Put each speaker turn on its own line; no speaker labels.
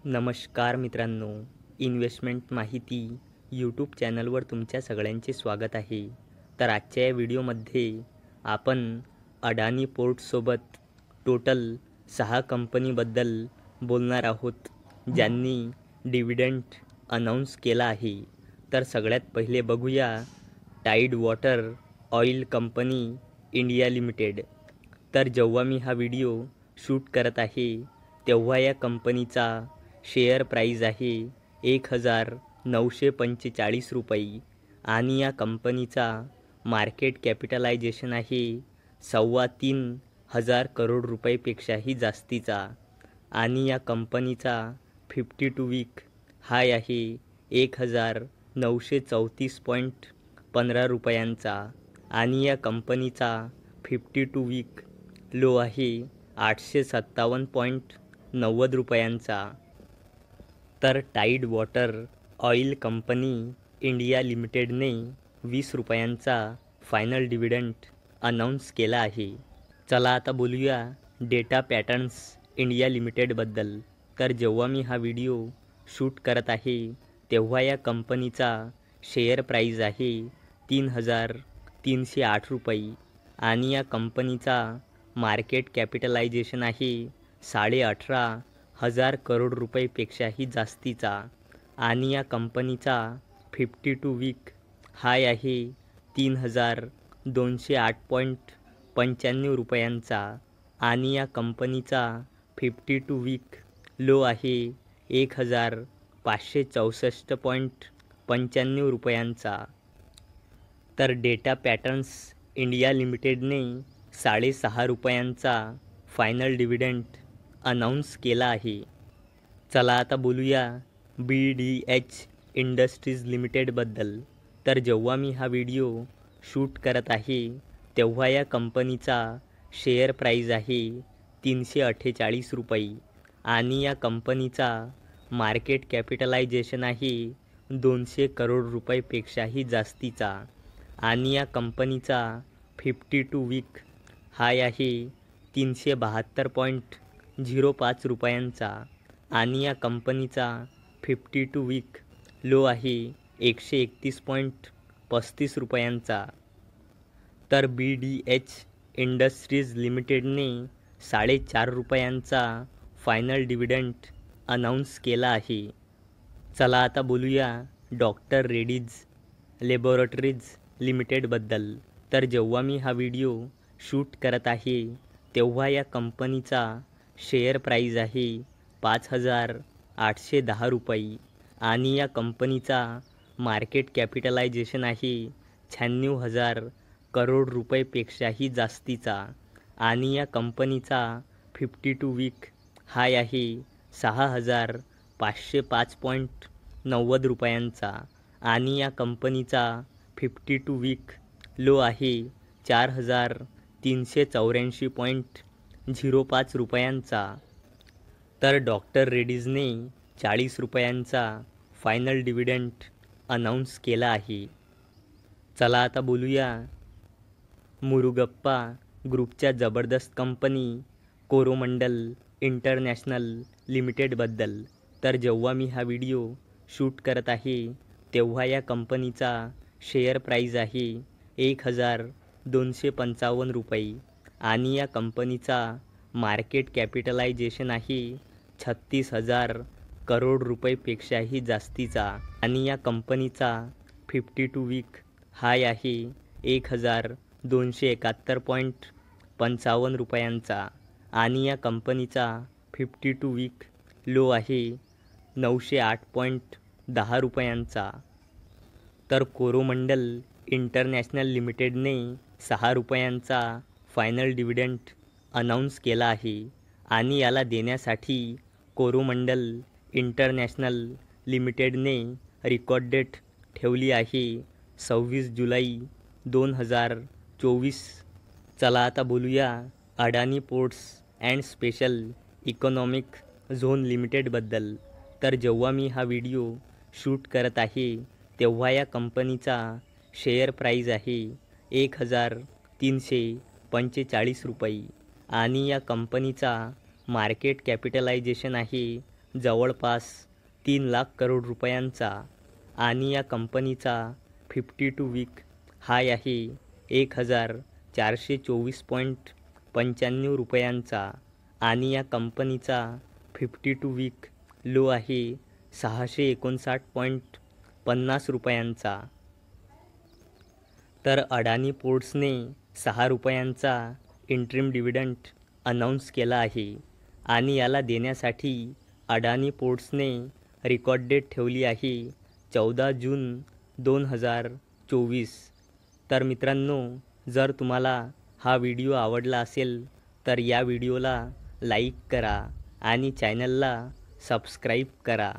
नमस्कार मित्रांनो, इन्व्हेस्टमेंट माहिती यूट्यूब चॅनलवर तुमच्या सगळ्यांचे स्वागत आहे. तर आजच्या या व्हिडिओमध्ये आपण अडानी पोर्टसोबत टोटल 6 कंपनीबद्दल बोलणार आहोत, ज्यांनी डिव्हिडंड अनाऊन्स केला आहे. तर सगळ्यात पहिले बघूया Tide water oil company India Limited. तर जेव्हा मी हा व्हिडिओ शूट करत आहे तेव्हा या कंपनीचा शेअर प्राईज आहे 1945 रुपये आणि या कंपनीचा मार्केट कॅपिटलायझेशन आहे 3,25,000 करोड रुपयेपेक्षाही जास्तीचा आणि या कंपनीचा 52 वीक हाय आहे 1,934.15 रुपयांचा आणि या कंपनीचा 52 वीक लो आहे 857.90 रुपयांचा. तर Tide water oil company India लिमिटेडने 20 रुपयांचा फायनल डिव्हिडंड अनाऊन्स केला आहे. चला आता बोलूया डेटा पॅटर्न्स इंडिया लिमिटेडबद्दल. तर जेव्हा मी हा व्हिडिओ शूट करत आहे तेव्हा या कंपनीचा शेअर प्राईज आहे 3,308 रुपये आणि या कंपनीचा मार्केट कॅपिटलायझेशन आहे 18,500 करोड रुपयेपेक्षाही जास्तीचा आणि या कंपनीचा 52 वीक हाय आहे 3,208.95 रुपयांचा आणि या कंपनीचा 52 वीक लो आहे 1,564.95 रुपयांचा. तर डेटा पॅटर्न्स इंडिया लिमिटेडने 6.5 रुपयांचा फायनल डिव्हिडंड अनाऊन्स केला आहे. चला आता बोलूया BDH इंडस्ट्रीज लिमिटेडबद्दल. तर जेव्हा मी हा व्हिडिओ शूट करत आहे तेव्हा या कंपनीचा शेअर प्राईज आहे 348 रुपये आणि या कंपनीचा मार्केट कॅपिटलायझेशन आहे 200 करोड रुपयेपेक्षाही जास्तीचा आणि या कंपनीचा 52 वीक हाय आहे 372.05 रुपयांचा आणि या कंपनीचा 52 वीक लो आहे 131.35 रुपयांचा. तर BDH इंडस्ट्रीज लिमिटेडने 4.5 रुपयांचा फायनल डिव्हिडंड अनाऊन्स केला आहे. चला आता बोलूया डॉक्टर रेड्डीज लॅबोरेटरीज लिमिटेडबद्दल. तर जेव्हा मी हा व्हिडिओ शूट करत आहे तेव्हा या कंपनीचा शेअर प्राईज आहे 5,810 रुपये आणि या कंपनीचा मार्केट कॅपिटलायझेशन आहे 96,000 करोड रुपयेपेक्षाही जास्तीचा आणि या कंपनीचा 52 वीक हाय आहे 6,505.90 रुपयांचा आणि या कंपनीचा 52 वीक लो आहे 4,384.05 रुपयांचा. तर डॉक्टर रेड्डीजने 40 रुपयांचा फायनल डिव्हिडंड अनाऊन्स केला आहे. चला आता बोलूया मुरुगप्पा ग्रुपच्या जबरदस्त कंपनी कोरोमंडल इंटरनॅशनल लिमिटेडबद्दल. तर जेव्हा मी हा व्हिडिओ शूट करत आहे तेव्हा या कंपनीचा शेअर प्राईज आहे 1,255 रुपये आणि या कंपनीचा मार्केट कॅपिटलायझेशन आहे 36,000 करोड रुपयेपेक्षाही जास्तीचा आणि या कंपनीचा 52 वीक हाय आहे 1,271.55 रुपयांचा आणि या कंपनीचा 52 वीक लो आहे 908.10 रुपयांचा. तर कोरोमंडल इंटरनॅशनल लिमिटेडने 6 रुपयांचा फायनल डिव्हिडंड अनाऊन्स केला आहे आणि याला देण्यासाठी कोरोमंडल इंटरनॅशनल लिमिटेडने रेकॉर्ड डेट ठेवली आहे 26 जुलै 2024. चला आता बोलूया Adani ports and special economic zone लिमिटेडबद्दल. तर जेव्हा मी हा व्हिडिओ शूट करत आहे तेव्हा या कंपनीचा शेअर प्राईज आहे 1,345 रुपये आणि या कंपनीचा मार्केट कॅपिटलायझेशन आहे जवळपास 3 लाख करोड रुपयांचा आणि या कंपनीचा 52 वीक हाय आहे 1424.95 रुपयांचा आणि या कंपनीचा 52 वीक लो आहे 659.50 रुपयांचा. तर अडानी पोर्ट्सने 6 रुपयांचा इंटरिम डिव्हिडंड अनाऊन्स केला आहे आणि याला देण्यासाठी अडानी पोर्ट्सने रेकॉर्ड डेट ठेवली आहे 14 जून 2024. तर मित्रांनो, जर तुम्हाला हा व्हिडिओ आवडला असेल तर या व्हिडिओला लाईक करा आणि चॅनलला सबस्क्राईब करा.